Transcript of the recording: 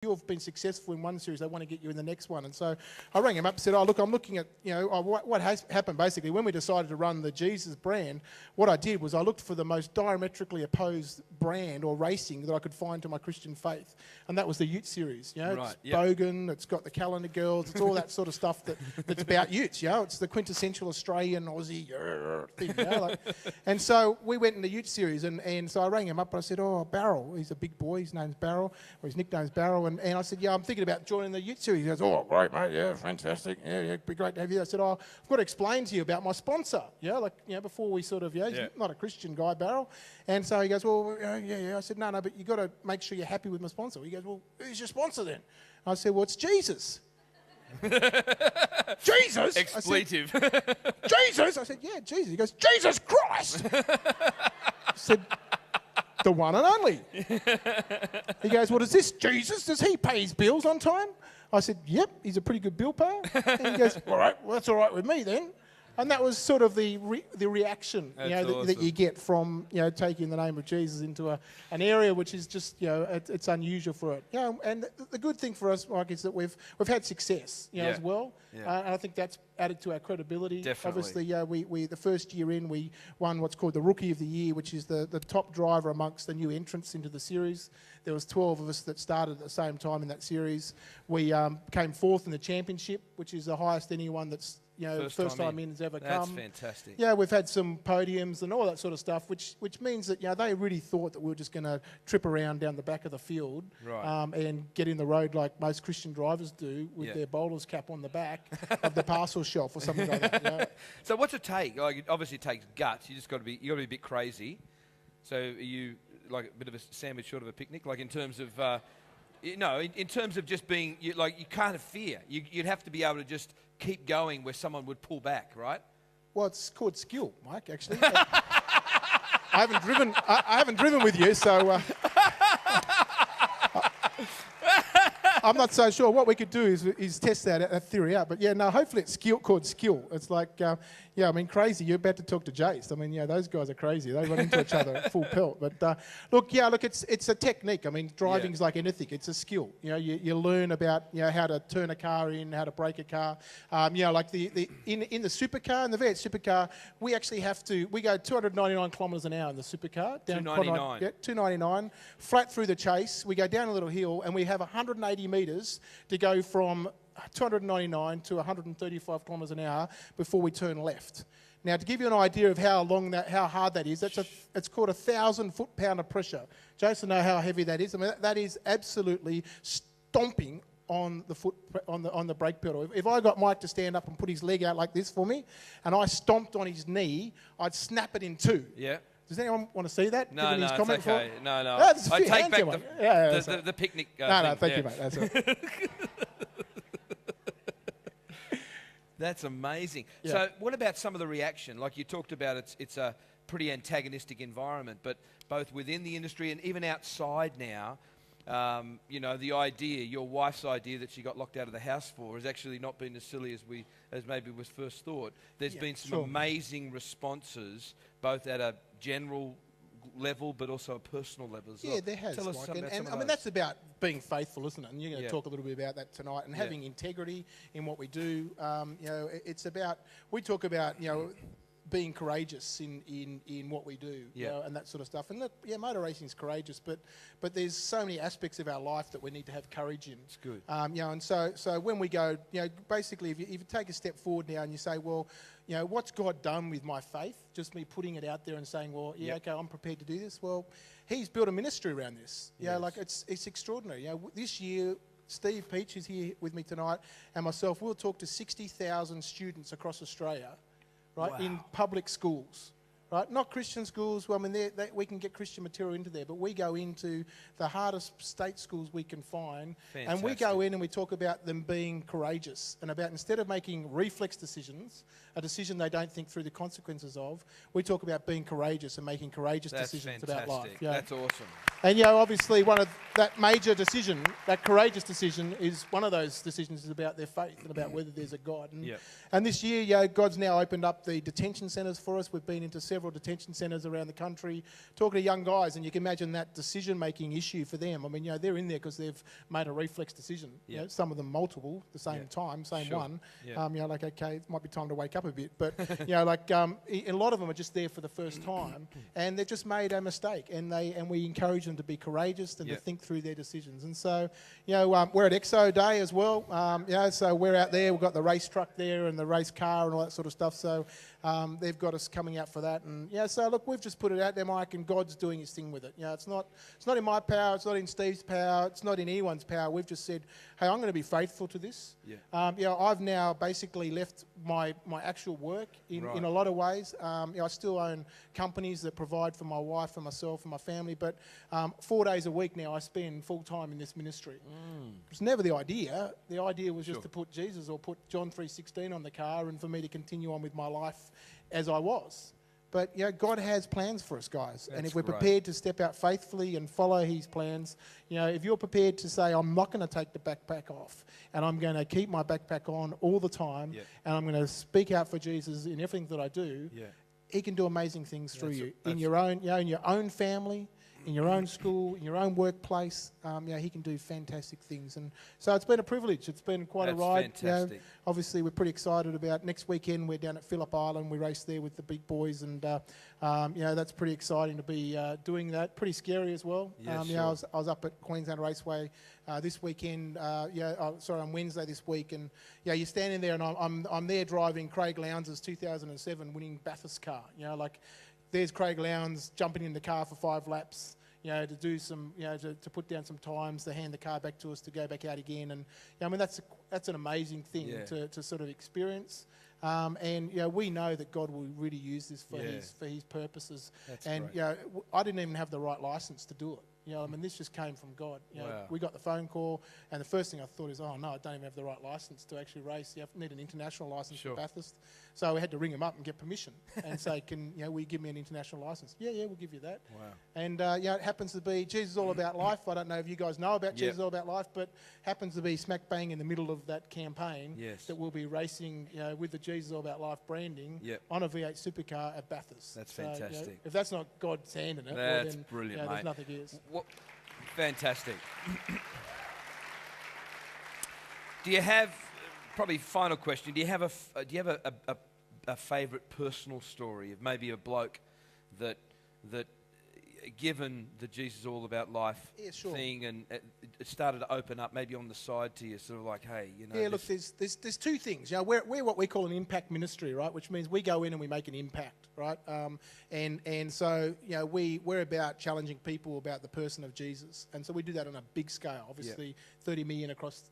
you've been successful in one series, they want to get you in the next one. And so I rang him up and said, oh, look, I'm looking at, what has happened basically. When we decided to run the Jesus brand, what I did was I looked for the most diametrically opposed brand or racing that I could find to my Christian faith. And that was the Ute series. It's Bogan, it's got the Calendar Girls, it's all that sort of stuff that's about Utes. It's the quintessential Australian, Aussie thing. And so we went in the Ute series, and so I rang him up and I said, oh, Barrel, he's a big boy, his name's Barrel, or his nickname's Barrel. And I said, yeah, I'm thinking about joining the Ute series. He goes, oh, great, mate, yeah, fantastic. Yeah, it'd be great to have you. I said, oh, I've got to explain to you about my sponsor, before we sort of, he's not a Christian guy, Barrel. And so he goes, well, yeah. I said, no, but you've got to make sure you're happy with my sponsor. He goes, well, who's your sponsor then? I said, well, it's Jesus. Jesus? Expletive. Jesus? I said, yeah, Jesus. He goes, Jesus Christ! I said, the one and only. He goes, well, is this Jesus? Does he pay his bills on time? I said, yep, he's a pretty good bill payer. And he goes, all right, well, that's all right with me then. And that was sort of the reaction awesome. that you get from taking the name of Jesus into an area which is just it's unusual for it. And the good thing for us, Mike, is that we've had success as well. Yeah. And I think that's added to our credibility. Definitely. Obviously, we the first year in we won what's called the Rookie of the Year, which is the top driver amongst the new entrants into the series. There was 12 of us that started at the same time in that series. We came fourth in the championship, which is the highest anyone that's first time in has ever come. That's fantastic. Yeah, we've had some podiums and all that sort of stuff, which means that they really thought that we were just going to trip around down the back of the field and get in the road like most Christian drivers do with their bowler's cap on the back of the parcel shelf or something like that. So what's it take? Like, obviously it takes guts. You got to be a bit crazy. So are you like a bit of a sandwich short of a picnic? Like in terms of in terms of just being you can't have fear. You'd have to be able to just keep going where someone would pull back, right? Well, it's called skill, Mike. Actually, I haven't driven with you, so I'm not so sure. What we could do is test that theory out. But hopefully it's called skill. It's like, crazy. You're about to talk to Jace. Those guys are crazy. They run into each other at full pelt. But look, it's a technique. Driving's like anything. It's a skill. You learn about how to turn a car in, how to brake a car. In the supercar, in the V8 supercar, we actually we go 299 kilometres an hour in the supercar. 299. 299. Flat through the chase. We go down a little hill and we have 180 metres to go from 299 to 135 kilometres an hour before we turn left. Now, to give you an idea of how hard that is, it's called 1,000 foot-pound of pressure. Jason know how heavy that is. That is absolutely stomping on the foot on the brake pedal. If I got Mike to stand up and put his leg out like this for me, and I stomped on his knee, I'd snap it in two. Yeah. Does anyone want to see that? No, it's okay. No. I take back the picnic No, thank you, mate. That's it. That's amazing. Yeah. So what about some of the reaction? Like you talked about, it's a pretty antagonistic environment, but both within the industry and even outside now, the idea, your wife's idea that she got locked out of the house for has actually not been as silly as maybe was first thought. There's been some amazing responses, both at a general level, but also a personal level as well. Yeah, there has. Tell us Mike. something about some of those. That's about being faithful, isn't it? And you're going to talk a little bit about that tonight, and having integrity in what we do. It's about, we talk about, being courageous in what we do, and that sort of stuff. And look, motor racing is courageous, but there's so many aspects of our life that we need to have courage in. It's good. And so when we go, basically, if you take a step forward now and you say, well, what's God done with my faith? Just me putting it out there and saying, well, okay, I'm prepared to do this. Well, He's built a ministry around this. It's extraordinary. This year, Steve Peach is here with me tonight, and myself. We'll talk to 60,000 students across Australia. Right, in public schools, right? Not Christian schools. Well, we can get Christian material into there, but we go into the hardest state schools we can find. Fantastic. And we go in and we talk about them being courageous and about, instead of making reflex decisions, a decision they don't think through the consequences of, we talk about being courageous and making courageous decisions about life. That's awesome. And obviously one of that major decision, that courageous decision, is one of those decisions is about their faith and about whether there's a God. And this year, God's now opened up the detention centres for us. We've been into several several detention centres around the country, talking to young guys, and you can imagine that decision-making issue for them. I mean, they're in there because they've made a reflex decision. Yeah. Some of them multiple, the same time, same Sure. one. Yeah. Like, okay, it might be time to wake up a bit. But, a lot of them are just there for the first time, and they've just made a mistake, and we encourage them to be courageous and to think through their decisions. And so, we're at Exo Day as well. So we're out there. We've got the race truck there and the race car and all that sort of stuff. So they've got us coming out for that. And so look, we've just put it out there, Mike, and God's doing His thing with it. It's not in my power. It's not in Steve's power. It's not in anyone's power. We've just said, hey, I'm going to be faithful to this. I've now basically left my actual work in a lot of ways. I still own companies that provide for my wife and myself and my family, but 4 days a week now I spend full time in this ministry. It's never the idea. The idea was just to put Jesus or put John 3:16 on the car and for me to continue on with my life as I was. But God has plans for us, guys. And if we're prepared to step out faithfully and follow His plans, if you're prepared to say, I'm not going to take the backpack off and I'm going to keep my backpack on all the time and I'm going to speak out for Jesus in everything that I do, He can do amazing things through you in your own family, in your own school, in your own workplace. He can do fantastic things. And so it's been a privilege. It's been quite a ride. Fantastic. Obviously, we're pretty excited about next weekend. We're down at Phillip Island. We race there with the big boys. And, that's pretty exciting to be doing that. Pretty scary as well. I was up at Queensland Raceway this weekend. On Wednesday this week. And, you're standing there and I'm there driving Craig Lowndes' 2007 winning Bathurst car. There's Craig Lowndes jumping in the car for 5 laps, to do some, to put down some times, to hand the car back to us, to go back out again. And, that's an amazing thing to sort of experience. We know that God will really use this for His purposes. That's and, great. I didn't even have the right license to do it. This just came from God. We got the phone call, and the first thing I thought is, oh no, I don't even have the right license to actually race. You need an international license for Bathurst. So we had to ring him up and get permission and say, can will you give me an international license? Yeah, we'll give you that. Wow. And it happens to be Jesus All About Life. I don't know if you guys know about Jesus All About Life, but happens to be smack bang in the middle of that campaign that we'll be racing with the Jesus All About Life branding on a V8 supercar at Bathurst. That's fantastic. If that's not God's hand in it, that's then brilliant, mate. There's nothing is. Fantastic. Do you have, probably final question, do you have a favourite personal story of maybe a bloke that given the Jesus All About Life thing and it started to open up maybe on the side to you, sort of like, hey, look, there's two things. We're what we call an impact ministry, right? Which means we go in and we make an impact, right? And so we're about challenging people about the person of Jesus, and so we do that on a big scale. Obviously, 30 million across